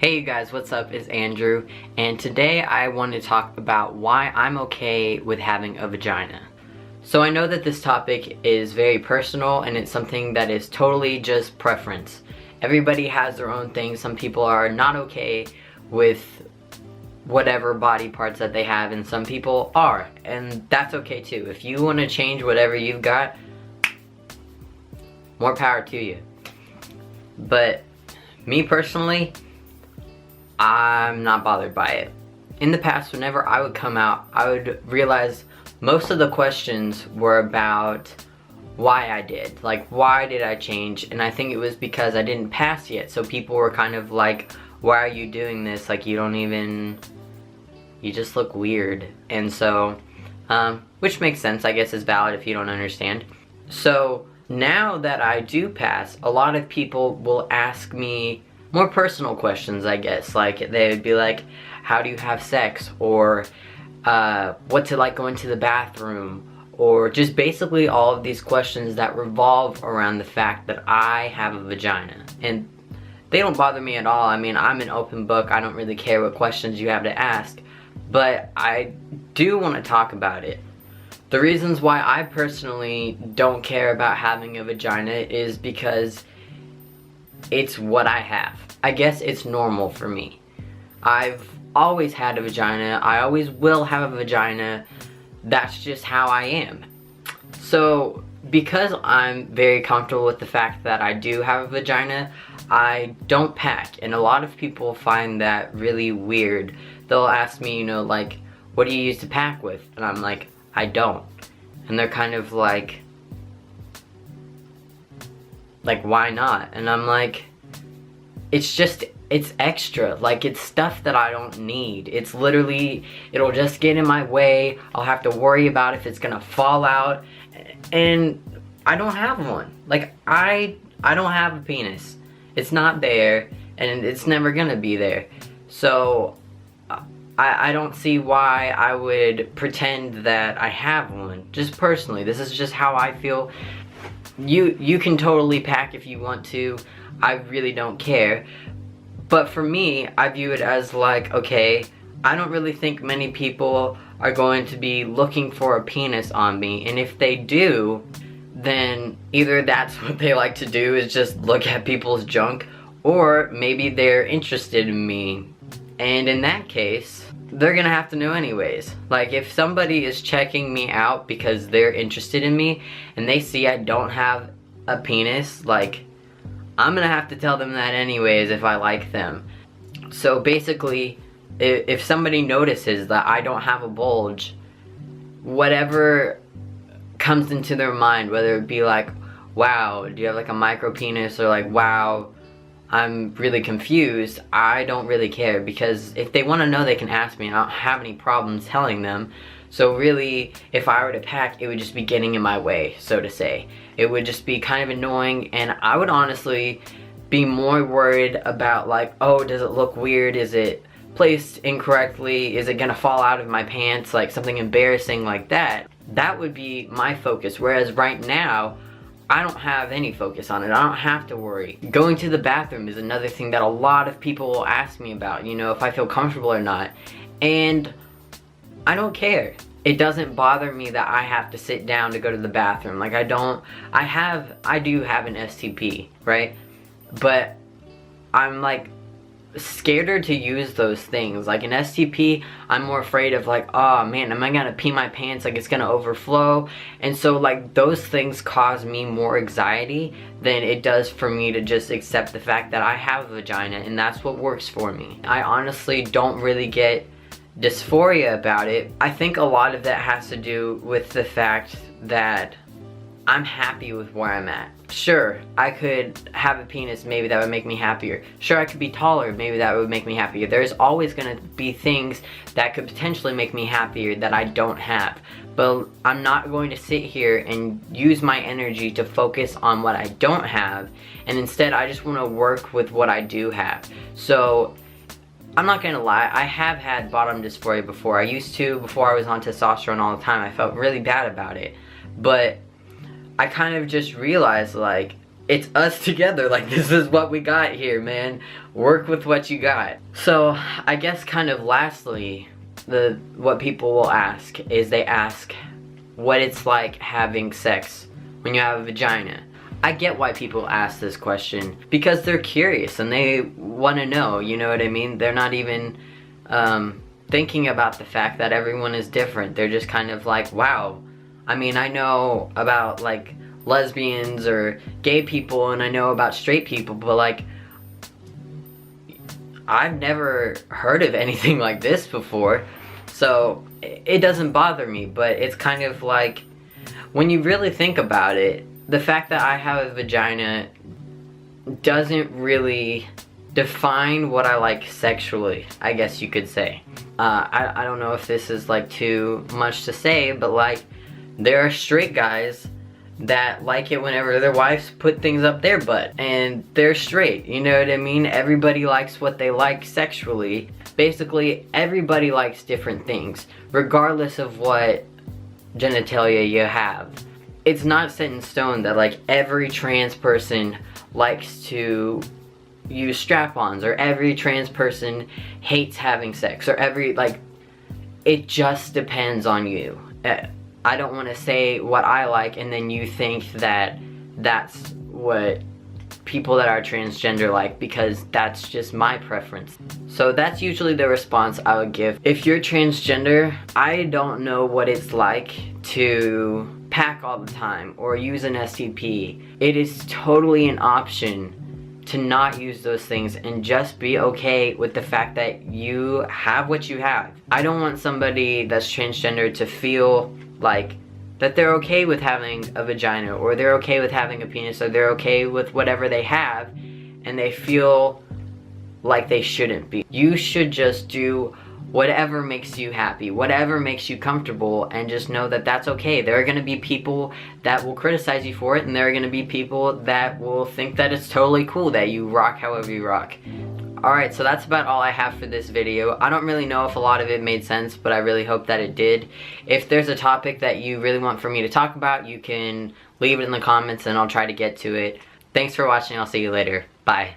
Hey you guys, what's up? It's Andrew, and today I want to talk about why I'm okay with having a vagina. So I know that this topic is very personal and it's something that is totally just preference. Everybody has their own thing. Some people are not okay with whatever body parts that they have, and some people are, and that's okay too. If you want to change whatever you've got, more power to you. But me personally, I'm not bothered by it. In the past, whenever I would come out, I would realize most of the questions were about why I did. Like, why did I change? And I think it was because I didn't pass yet. So people were kind of like, why are you doing this? Like, you just look weird. And so, which makes sense, I guess is valid if you don't understand. So now that I do pass, a lot of people will ask me more personal questions, I guess. Like, they would be like, how do you have sex? Or what's it like going to the bathroom? Or just basically all of these questions that revolve around the fact that I have a vagina. And they don't bother me at all. I mean, I'm an open book. I don't really care what questions you have to ask. But I do want to talk about it. The reasons why I personally don't care about having a vagina is because it's what I have. I guess it's normal for me. I've always had a vagina. I always will have a vagina. That's just how I am. So because I'm very comfortable with the fact that I do have a vagina, I don't pack. And a lot of people find that really weird. They'll ask me, you know, like, what do you use to pack with? And I'm like, I don't. And they're kind of like, why not? And I'm like, it's extra. Like, it's stuff that I don't need. It's literally, it'll just get in my way. I'll have to worry about if it's gonna fall out. And I don't have one. Like, I don't have a penis. It's not there, and it's never gonna be there. So I don't see why I would pretend that I have one. Just personally, this is just how I feel. You can totally pack if you want to. I really don't care. But for me, I view it as like, okay, I don't really think many people are going to be looking for a penis on me. And if they do, then either that's what they like to do, is just look at people's junk, or maybe they're interested in me. And in that case, they're gonna have to know anyways. Like, if somebody is checking me out because they're interested in me and they see I don't have a penis, like, I'm gonna have to tell them that anyways if I like them. So basically, if somebody notices that I don't have a bulge, whatever comes into their mind, whether it be like, wow, do you have like a micro penis, or like, wow, I'm really confused, I don't really care, because if they want to know, they can ask me and I don't have any problems telling them. So really, if I were to pack, it would just be getting in my way, so to say. It would just be kind of annoying, and I would honestly be more worried about, like, oh, does it look weird? Is it placed incorrectly? Is it gonna fall out of my pants? Like, something embarrassing like that. That would be my focus, whereas right now, I don't have any focus on it. I don't have to worry. Going to the bathroom is another thing that a lot of people will ask me about, you know, if I feel comfortable or not. And I don't care. It doesn't bother me that I have to sit down to go to the bathroom. Like, I do have an STP, right? But I'm like scared to use those things. Like, an STP, I'm more afraid of, like, oh man, am I gonna pee my pants? Like, it's gonna overflow. And so, like, those things cause me more anxiety than it does for me to just accept the fact that I have a vagina, and that's what works for me. I honestly don't really get dysphoria about it. I think a lot of that has to do with the fact that I'm happy with where I'm at. Sure, I could have a penis, maybe that would make me happier. Sure, I could be taller, maybe that would make me happier. There's always gonna be things that could potentially make me happier that I don't have. But I'm not going to sit here and use my energy to focus on what I don't have, and instead I just wanna work with what I do have. So, I'm not gonna lie, I have had bottom dysphoria before. I used to, before I was on testosterone all the time. I felt really bad about it. But I kind of just realized, like, it's us together. Like, this is what we got here, man. Work with what you got. So I guess kind of lastly, what people will ask is they ask what it's like having sex when you have a vagina. I get why people ask this question, because they're curious and they want to know, you know what I mean? They're not even thinking about the fact that everyone is different. They're just kind of like, wow, I mean, I know about like lesbians or gay people and I know about straight people, but like, I've never heard of anything like this before. So it doesn't bother me, but it's kind of like, when you really think about it, the fact that I have a vagina doesn't really define what I like sexually, I guess you could say. I don't know if this is like too much to say, but like, there are straight guys that like it whenever their wives put things up their butt, and they're straight, you know what I mean? Everybody likes what they like sexually. Basically, everybody likes different things, regardless of what genitalia you have. It's not set in stone that like every trans person likes to use strap-ons, or every trans person hates having sex, or it just depends on you. I don't want to say what I like and then you think that that's what people that are transgender like, because that's just my preference. So that's usually the response I would give. If you're transgender, I don't know what it's like to pack all the time or use an STP. It is totally an option to not use those things and just be okay with the fact that you have what you have. I don't want somebody that's transgender to feel like that they're okay with having a vagina, or they're okay with having a penis, or they're okay with whatever they have, and they feel like they shouldn't be. You should just do whatever makes you happy, whatever makes you comfortable, and just know that that's okay. There are gonna be people that will criticize you for it, and there are gonna be people that will think that it's totally cool that you rock however you rock. Alright, so that's about all I have for this video. I don't really know if a lot of it made sense, but I really hope that it did. If there's a topic that you really want for me to talk about, you can leave it in the comments and I'll try to get to it. Thanks for watching, I'll see you later. Bye.